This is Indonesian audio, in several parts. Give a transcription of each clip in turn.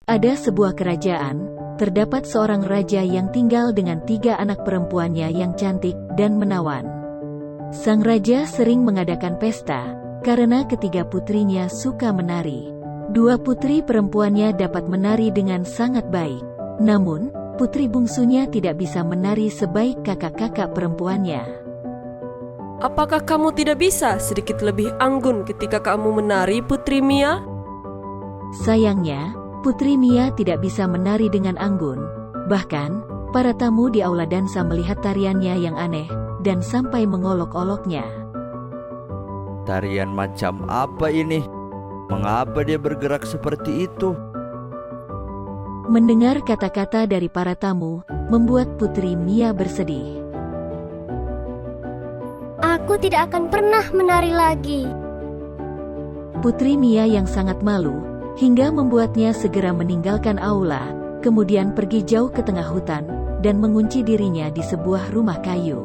Ada sebuah kerajaan, terdapat seorang raja yang tinggal dengan 3 anak perempuannya yang cantik dan menawan. Sang raja sering mengadakan pesta, karena ketiga putrinya suka menari. 2 putri perempuannya dapat menari dengan sangat baik. Namun, putri bungsunya tidak bisa menari sebaik kakak-kakak perempuannya. Apakah kamu tidak bisa sedikit lebih anggun ketika kamu menari, Putri Mia? Sayangnya, Putri Mia tidak bisa menari dengan anggun. Bahkan, para tamu di aula dansa melihat tariannya yang aneh, dan sampai mengolok-oloknya. Tarian macam apa ini? Mengapa dia bergerak seperti itu? Mendengar kata-kata dari para tamu, membuat Putri Mia bersedih. Aku tidak akan pernah menari lagi. Putri Mia yang sangat malu, hingga membuatnya segera meninggalkan aula, kemudian pergi jauh ke tengah hutan, dan mengunci dirinya di sebuah rumah kayu.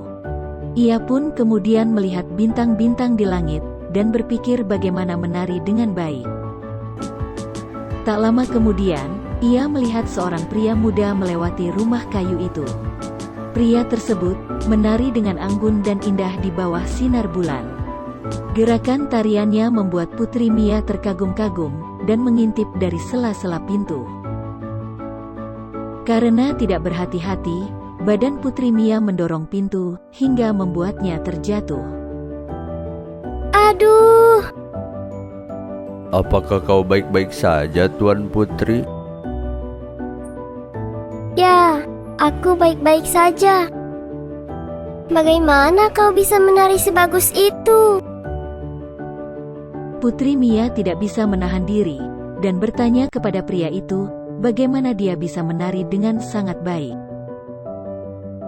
Ia pun kemudian melihat bintang-bintang di langit, dan berpikir bagaimana menari dengan baik. Tak lama kemudian, ia melihat seorang pria muda melewati rumah kayu itu. Pria tersebut menari dengan anggun dan indah di bawah sinar bulan. Gerakan tariannya membuat Putri Mia terkagum-kagum, dan mengintip dari sela-sela pintu. Karena tidak berhati-hati, badan Putri Mia mendorong pintu, hingga membuatnya terjatuh. Aduh! Apakah kau baik-baik saja, Tuan Putri? Ya, aku baik-baik saja. Bagaimana kau bisa menari sebagus itu? Putri Mia tidak bisa menahan diri, dan bertanya kepada pria itu, bagaimana dia bisa menari dengan sangat baik.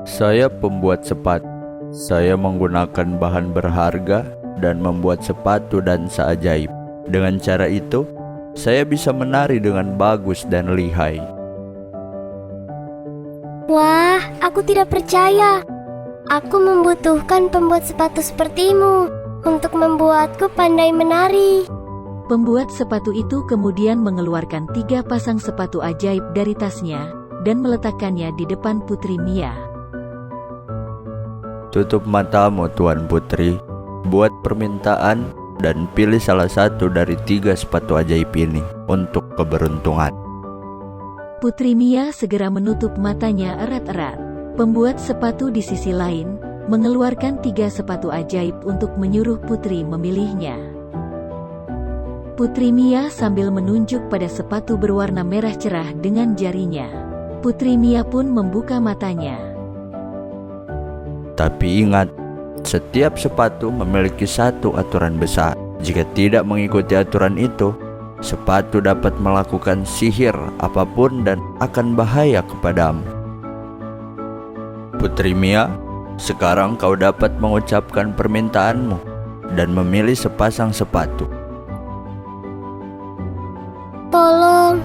Saya pembuat sepatu. Saya menggunakan bahan berharga dan membuat sepatu dansa ajaib. Dengan cara itu, saya bisa menari dengan bagus dan lihai. Wah, aku tidak percaya. Aku membutuhkan pembuat sepatu sepertimu untuk membuatku pandai menari. Pembuat sepatu itu kemudian mengeluarkan 3 pasang sepatu ajaib dari tasnya, dan meletakkannya di depan Putri Mia. Tutup matamu, Tuan Putri. Buat permintaan dan pilih salah satu dari 3 sepatu ajaib ini untuk keberuntungan. Putri Mia segera menutup matanya erat-erat. Pembuat sepatu di sisi lain mengeluarkan 3 sepatu ajaib untuk menyuruh Putri memilihnya. Putri Mia sambil menunjuk pada sepatu berwarna merah cerah dengan jarinya. Putri Mia pun membuka matanya. Tapi ingat, setiap sepatu memiliki satu aturan besar. Jika tidak mengikuti aturan itu, sepatu dapat melakukan sihir apapun dan akan bahaya kepadamu. Putri Mia, sekarang kau dapat mengucapkan permintaanmu dan memilih sepasang sepatu. Tolong,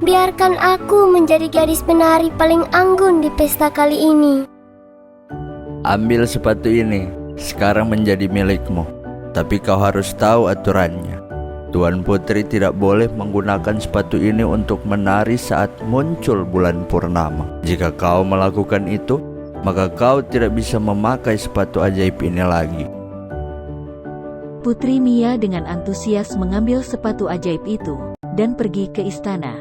biarkan aku menjadi gadis penari paling anggun di pesta kali ini. Ambil sepatu ini, sekarang menjadi milikmu. Tapi kau harus tahu aturannya. Tuan Putri tidak boleh menggunakan sepatu ini untuk menari saat muncul bulan purnama. Jika kau melakukan itu, maka kau tidak bisa memakai sepatu ajaib ini lagi. Putri Mia dengan antusias mengambil sepatu ajaib itu, dan pergi ke istana.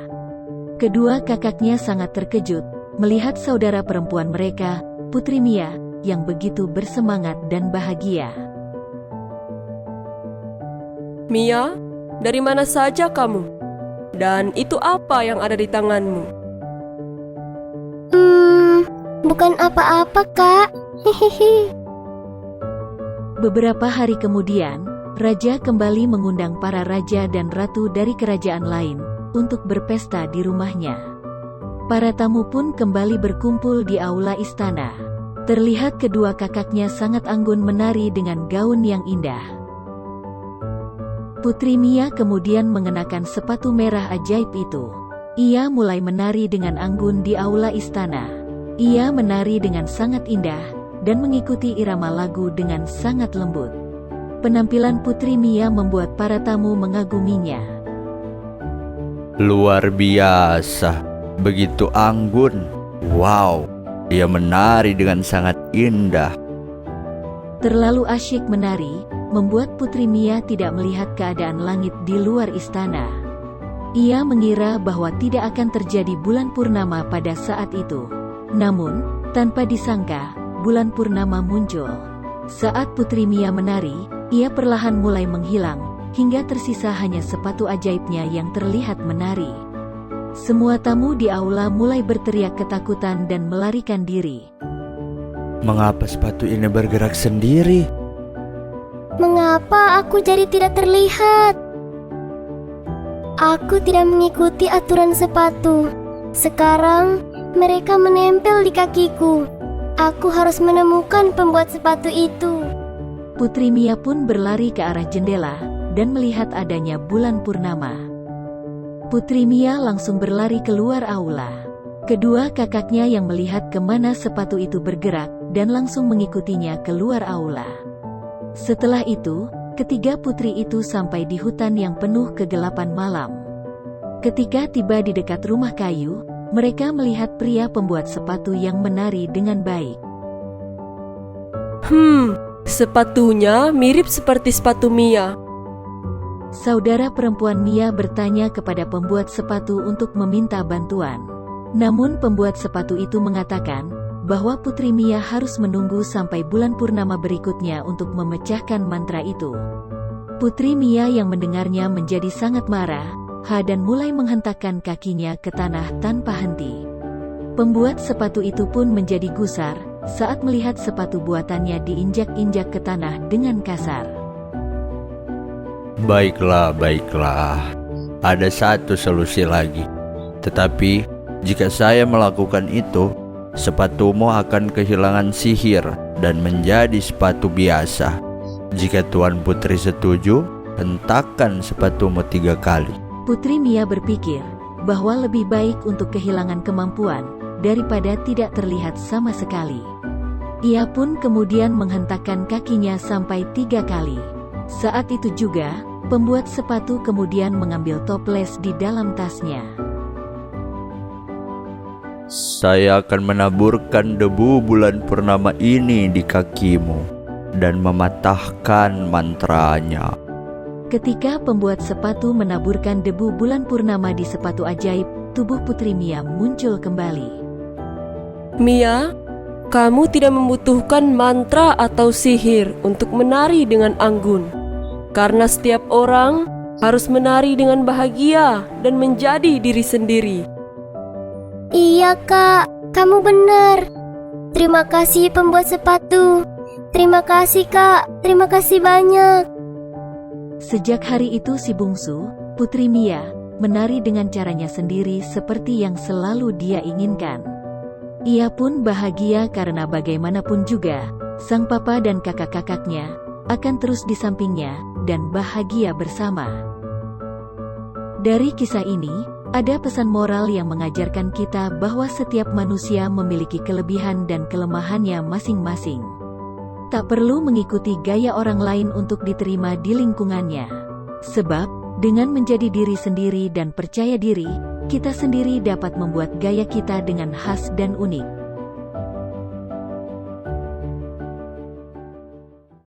Kedua kakaknya sangat terkejut, melihat saudara perempuan mereka, Putri Mia, yang begitu bersemangat dan bahagia. Mia, dari mana saja kamu? Dan itu apa yang ada di tanganmu? Bukan apa-apa, Kak. Hihihi. Beberapa hari kemudian, Raja kembali mengundang para raja dan ratu dari kerajaan lain untuk berpesta di rumahnya. Para tamu pun kembali berkumpul di aula istana. Terlihat kedua kakaknya sangat anggun menari dengan gaun yang indah. Putri Mia kemudian mengenakan sepatu merah ajaib itu. Ia mulai menari dengan anggun di aula istana. Ia menari dengan sangat indah, dan mengikuti irama lagu dengan sangat lembut. Penampilan Putri Mia membuat para tamu mengaguminya. Luar biasa, begitu anggun. Wow, dia menari dengan sangat indah. Terlalu asyik menari, membuat Putri Mia tidak melihat keadaan langit di luar istana. Ia mengira bahwa tidak akan terjadi bulan purnama pada saat itu. Namun, tanpa disangka, bulan purnama muncul. Saat Putri Mia menari, ia perlahan mulai menghilang, hingga tersisa hanya sepatu ajaibnya yang terlihat menari. Semua tamu di aula mulai berteriak ketakutan dan melarikan diri. Mengapa sepatu ini bergerak sendiri? Mengapa aku jadi tidak terlihat? Aku tidak mengikuti aturan sepatu. Sekarang, mereka menempel di kakiku. Aku harus menemukan pembuat sepatu itu. Putri Mia pun berlari ke arah jendela dan melihat adanya bulan purnama. Putri Mia langsung berlari keluar aula. Kedua kakaknya yang melihat kemana sepatu itu bergerak dan langsung mengikutinya keluar aula. Setelah itu, ketiga putri itu sampai di hutan yang penuh kegelapan malam. Ketika tiba di dekat rumah kayu, mereka melihat pria pembuat sepatu yang menari dengan baik. Sepatunya mirip seperti sepatu Mia. Saudara perempuan Mia bertanya kepada pembuat sepatu untuk meminta bantuan. Namun pembuat sepatu itu mengatakan bahwa Putri Mia harus menunggu sampai bulan purnama berikutnya untuk memecahkan mantra itu. Putri Mia yang mendengarnya menjadi sangat marah, dan mulai menghentakkan kakinya ke tanah tanpa henti. Pembuat sepatu itu pun menjadi gusar saat melihat sepatu buatannya diinjak-injak ke tanah dengan kasar. Baiklah. Ada satu solusi lagi. Tetapi, jika saya melakukan itu, sepatumu akan kehilangan sihir dan menjadi sepatu biasa. Jika Tuan Putri setuju, hentakkan sepatumu 3 kali. Putri Mia berpikir bahwa lebih baik untuk kehilangan kemampuan daripada tidak terlihat sama sekali. Ia pun kemudian menghentakkan kakinya sampai 3 kali. Saat itu juga, pembuat sepatu kemudian mengambil toples di dalam tasnya. Saya akan menaburkan debu bulan purnama ini di kakimu dan mematahkan mantranya. Ketika pembuat sepatu menaburkan debu bulan purnama di sepatu ajaib, tubuh Putri Mia muncul kembali. Mia, kamu tidak membutuhkan mantra atau sihir untuk menari dengan anggun. Karena setiap orang harus menari dengan bahagia dan menjadi diri sendiri. Iya kak, kamu benar. Terima kasih pembuat sepatu. Terima kasih kak, terima kasih banyak. Sejak hari itu si bungsu, Putri Mia, menari dengan caranya sendiri seperti yang selalu dia inginkan. Ia pun bahagia karena bagaimanapun juga, sang papa dan kakak-kakaknya akan terus di sampingnya dan bahagia bersama. Dari kisah ini, ada pesan moral yang mengajarkan kita bahwa setiap manusia memiliki kelebihan dan kelemahannya masing-masing. Tak perlu mengikuti gaya orang lain untuk diterima di lingkungannya. Sebab, dengan menjadi diri sendiri dan percaya diri, kita sendiri dapat membuat gaya kita dengan khas dan unik.